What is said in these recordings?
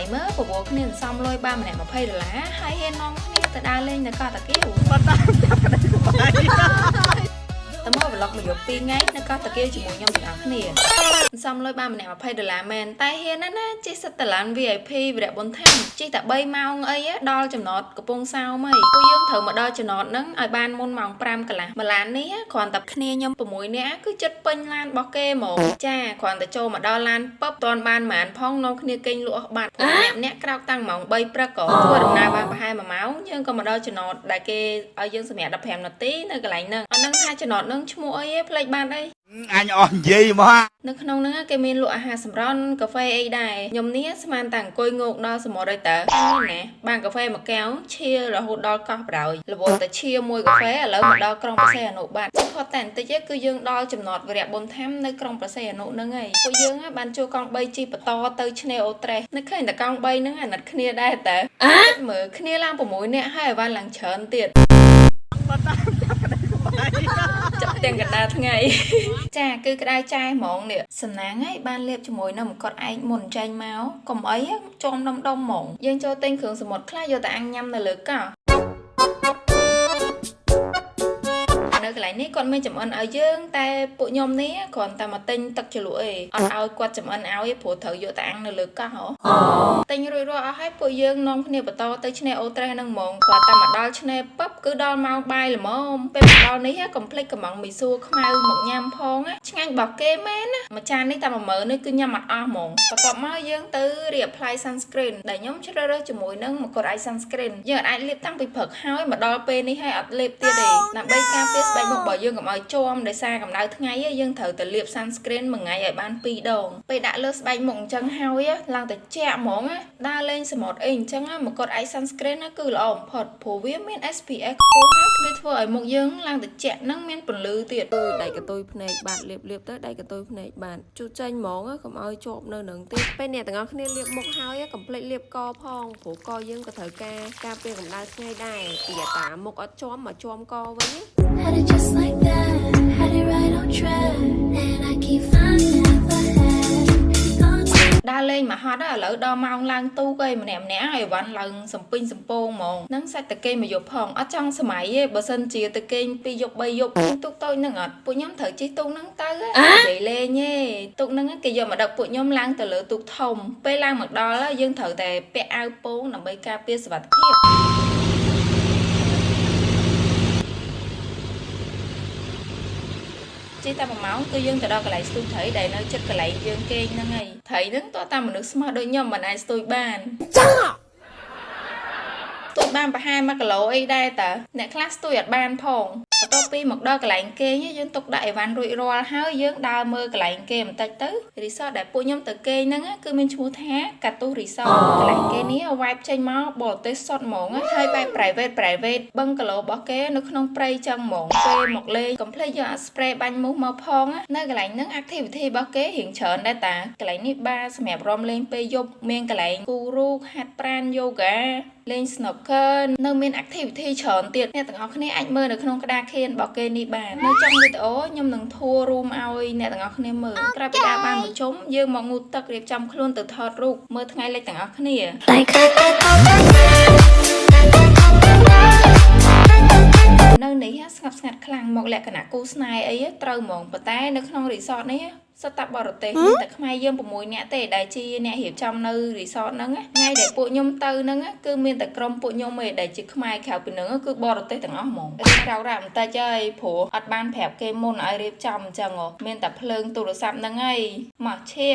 យមើលបបោគ្នាសំលុយបានម្នាក់$20ហើយហេនងគ្នាទៅដើរលេងនៅកោះតាគៀវបាត់ដល់ចាប់ក្តីក្បាយតើមកប្លុកមកយក2ថ្ងៃនៅកោះតាគៀវជាមួយខ្ញុំទាំងអស់គ្នាសំលុយបានម្នាក់$20មែនតែហ៊ានណាជិះសិតតឡាន VIP វរៈបុនថាំជិះតែ3ម៉ោងអីដល់ចំណតកំពង់សោមហីពួកយើងត្រូវមកដល់ចំណតហ្នឹងឲ្យបានមុនម៉ោង5កន្លះមួយឡាននេះគ្រាន់តែគ្នាខ្ញុំ6នាក់គឺចិត្តពេញឡានរបស់គេហ្មងចាគ្រាន់តែចូលមកដល់ឡានពឹបតាន់បានប៉ុន្មានផងនាំគ្នាគេងលក់អស់បាត់ព្រោះអ្នកក្រោកតាំងម៉ោង3ព្រឹកក៏ធ្វើដំណើរបានប្រហែល1ម៉ោងយើងក៏មកដល់ចំណតដែលគេឲ្យយើងសម្រាប់15នាទីនៅកន្លែងហ្នឹងអត់ដឹងថាចំណតហ្នឹងឈ្មោះអីទេភ្លេចបានអីអញអស់និយាយមកនៅក្នុងហ្នឹងគេមានលក់អាហារសម្រន់កាហ្វេអីដែរខ្ញុំនេះស្មានតែអង្គុយងោកដល់សមុទ្រអីតើហ្នឹងណាបានកាហ្វេមួយកែវឈៀររហូតដល់កោះប្រហើយរវល់តែឈៀរមួយកាហ្វេឥឡូវមកដល់ក្រុងប្រសេះអនុបាទផុតតែបន្តិចគឺយើងដល់ចំណតវរៈបុនថាំនៅក្រុងប្រសេះអនុហ្នឹងហើយពួកយើងបានជួលកង់3ជីបន្តទៅឆ្នេរអូត្រេសនៅឃើញតែកង់3ហ្នឹងអាណិតគ្នាដែរតើមើលគ្នាឡើង6នាក់ហើយអីវ៉ាន់ឡើងច្រើនទៀតចាប់ទាំងកណ្ដាលថ្ងៃចាគឺក្តៅចាយហ្មងនេះសំណាងហើយបានលាបជាមួយនៅមកត់ឯកមុនចេញមកកុំអីចំដុំហ្មងយើងចូលទិញគ្រឿងសមុទ្រខ្លះយកតែអញញ៉ាំនៅលើកោះនៅកន្លែងនេះគាត់មានចំអិនឲ្យយើងតែពួកខ្ញុំនេះគ្រាន់តែមកទិញទឹកជ្រលក់ឯងអត់ឲ្យគាត់ចំអិនឲ្យព្រោះត្រូវយកតែអាំងនៅលើកោះទិញរួចរាល់អស់ហើយពួកយើងនាំគ្នាបន្តទៅឆ្នេរអូត្រេសហ្នឹងហ្មងគាត់តែមកដល់ឆ្នេរពឹបគឺដល់ម៉ោងបាយល្មមពេលមកដល់នេះកុំភ្លេចកំងមីសួរខ្មៅមកញ៉ាំផងឆ្ងាញ់របស់គេមែនណាមួយចាននេះតែ10000នេះគឺញ៉ាំអត់អស់ហ្មងបន្ទាប់មកយើងទៅរៀប apply sunscreen ដែលខ្ញុំជ្រើសរើសជាមួយនឹងមកគាត់ឯ sunscreen យើងអាចលាបតាំងពីព្រឹកហើយមកដល់ពេលនេះហើយអត់លាបទៀតទេដើម្បីការពារស្បែកមុខរបស់យើងកុំឲ្យជាំដោយសារកម្ដៅថ្ងៃយើងត្រូវតែលាប sunscreen មួយថ្ងៃឲ្យបាន2ដងពេលដាក់លើស្បែកមុខអញ្ចឹងហើយឡើងតែជាក់ហ្មងដើរលេងសមុទ្រអីអញ្ចឹងមកគាត់ឯ sunscreen គឺល្អបំផុតព្រោះវាមាន SPF ខ្ពស់ហើយវាធ្វើឲ្យមុខយើងឡើងតែជាក់នឹងមានពន្លឺទៀតដៃកតុយភ្នែកបាត់លាបទៅដៃកតុយភ្នែកបាត់ជូតចេញហ្មងកុំឲ្យជាប់នៅនឹងទៀតពេលអ្នកទាំងអស់គ្នាលាបមុខហើយកុំភ្លេចលាបកផងព្រោះកយើងក៏ត្រូវការពារកម្ដៅថ្ងៃដែរពីតាមុខអត់ជាប់មកជាប់កវិញ Had it just like that, had it right on track, and I keep finding out the head. ដើរលេងមកហត់ឥឡូវដល់ម៉ោងឡើងទូកឯងម្នាក់ឲ្យវ៉ាន់ឡើងសំពេញសំពងហ្មងនឹងសាច់តែគេមកយកផងអត់ចង់សម័យទេបើសិនជាទៅគេ2យប់3យប់ទូកតូចហ្នឹងអត់ពួកខ្ញុំត្រូវជិះទូកហ្នឹងទៅនិយាយលេងទេទូកហ្នឹងគេយកមកដឹកពួកខ្ញុំឡើងទៅលើទូកធំពេលឡើងមកដល់យើងត្រូវតែពាក់អាវពោងដើម្បីការពារសុវត្ថិភាពជិះតែ1ម៉ោងគឺយើងទៅដល់កន្លែងស្ទូចត្រីដែលនៅជិតកន្លែងយើងគេងហ្នឹងហើយត្រីហ្នឹងតើតាមមនុស្សស្មោះដូចខ្ញុំមិនអាចស្ទូចបានស្ទូចបានប្រហែល1គីឡូអីដែរតើអ្នកខ្លះស្ទូចអត់បានផងបន្ទាប់ពីមកដល់កន្លែងគេងយើងទុកដាក់អីវ៉ាន់រួចរាល់ហើយយើងដើរមើលកន្លែងគេបន្តិចទៅរីសតដែលពួកខ្ញុំទៅគេងហ្នឹងគឺមានឈ្មោះថាកាទូរីសតកន្លែងគេនេះវាយចេញមកបរទេសសុទ្ធហ្មងហើយបែប private បឹងគីឡូរបស់គេនៅក្នុងព្រៃចឹងហ្មងពេលមកលេងកុំភ្លេចយកអា spray បាញ់មូសមកផងនៅកន្លែងហ្នឹង activity របស់គេរៀងច្រើនដែរតាកន្លែងនេះបារសម្រាប់រាំលេងពេលយប់មានកន្លែងគូរូហាត់ប្រាណ yoga លេង snooker នៅមាន activity ច្រើនទៀតអ្នកទាំងអស់គ្នាអាចមើលនៅក្នុងក្តារខៀនរបស់គេនេះបាននៅtrongវីដេអូខ្ញុំនឹងធួរួមឲ្យអ្នកទាំងអស់គ្នាមើលក្រោយពីដើរបានមួយជុំយើងមកងូតទឹករៀបចំខ្លួនទៅថតរូបមើលថ្ងៃលិចទាំងអស់គ្នានៅនេះស្ងប់ស្ងាត់ខ្លាំងមកលក្ខណៈគូស្នេហ៍អីត្រូវហ្មងប៉ុន្តែនៅក្នុងរីសតនេះសុទ្ធតែបរទេសតែខ្មែរយើង6នាក់ទេដែលជាអ្នករៀបចំនៅរីសតហ្នឹងថ្ងៃដែលពួកខ្ញុំទៅហ្នឹងគឺមានតែក្រុមពួកខ្ញុំឯងដែលជាខ្មែរក្រៅពីហ្នឹងគឺបរទេសទាំងអស់ហ្មងរៀបរ៉ាបន្តិចហើយព្រោះអត់បានប្រាប់គេមុនឲ្យរៀបចំអញ្ចឹងមានតែភ្លើងទូរស័ព្ទហ្នឹងឯងមកឈៀ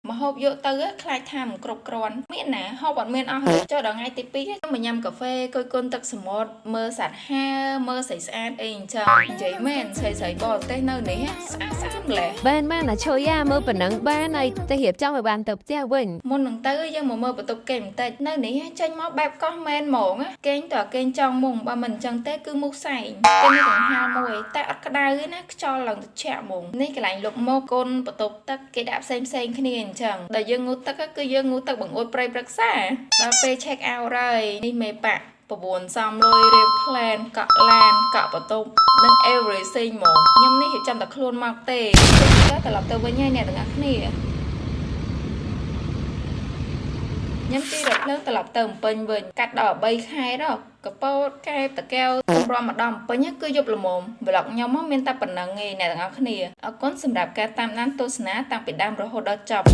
មកហូបយកទៅខ្លាចថាមិនគ្រប់គ្រាន់មានណាហូបអត់មានអស់ចុះដល់ថ្ងៃទី2ខ្ញុំមកញ៉ាំកាហ្វេគយគុណទឹកសមុទ្រមើលសត្វហាមើលស្រីស្អាតអីអញ្ចឹងនិយាយមែនស្រីបរទេសនៅនេះស្អាតម្ល៉េះបានណាឈុយមើលប៉ុណ្ណឹងបានហើយទៅរៀបចំឲ្យបានទៅផ្ទះវិញមុននឹងទៅយើងមកមើលបន្ទប់គេបន្តិចនៅនេះចេញមកបែបកោះមែនហ្មងគេងតើគេងចង់មុំបើមិនអញ្ចឹងទេគឺមូសសែងគេមានដង្ហាមួយតែអត់ក្តៅទេណាខ្យល់ឡើងត្រជាក់ហ្មងនេះកន្លែងលុបមកកូនបន្ទប់ទឹកគេដាក់ផ្សេងគ្នាអញ្ចឹងដែលយើងងូតទឹកគឺយើងងូតទឹកបង្អួតព្រៃព្រឹក្សាដល់ពេល check out ហើយនេះមេប៉ា9សំលុយរៀប plan កក់ឡានកក់បន្ទប់និង everything ហ្មងខ្ញុំនេះរៀបចំតែខ្លួនមកទេត្រឡប់ទៅវិញហើយអ្នកទាំងអស់គ្នា ខ្ញុំជិះរថភ្លើងត្រឡប់ទៅភ្នំពេញវិញកាត់ដល់3ខែដល់កពតកែបតកែវខ្ញុំរំមកដល់ភ្នំពេញគឺយប់ល្មម vlog ខ្ញុំមានតែប៉ុណ្្នឹងឯងអ្នកទាំងអស់គ្នាអរគុណសម្រាប់ការតាមដានទស្សនាតាំងពីដើមរហូតដល់ចប់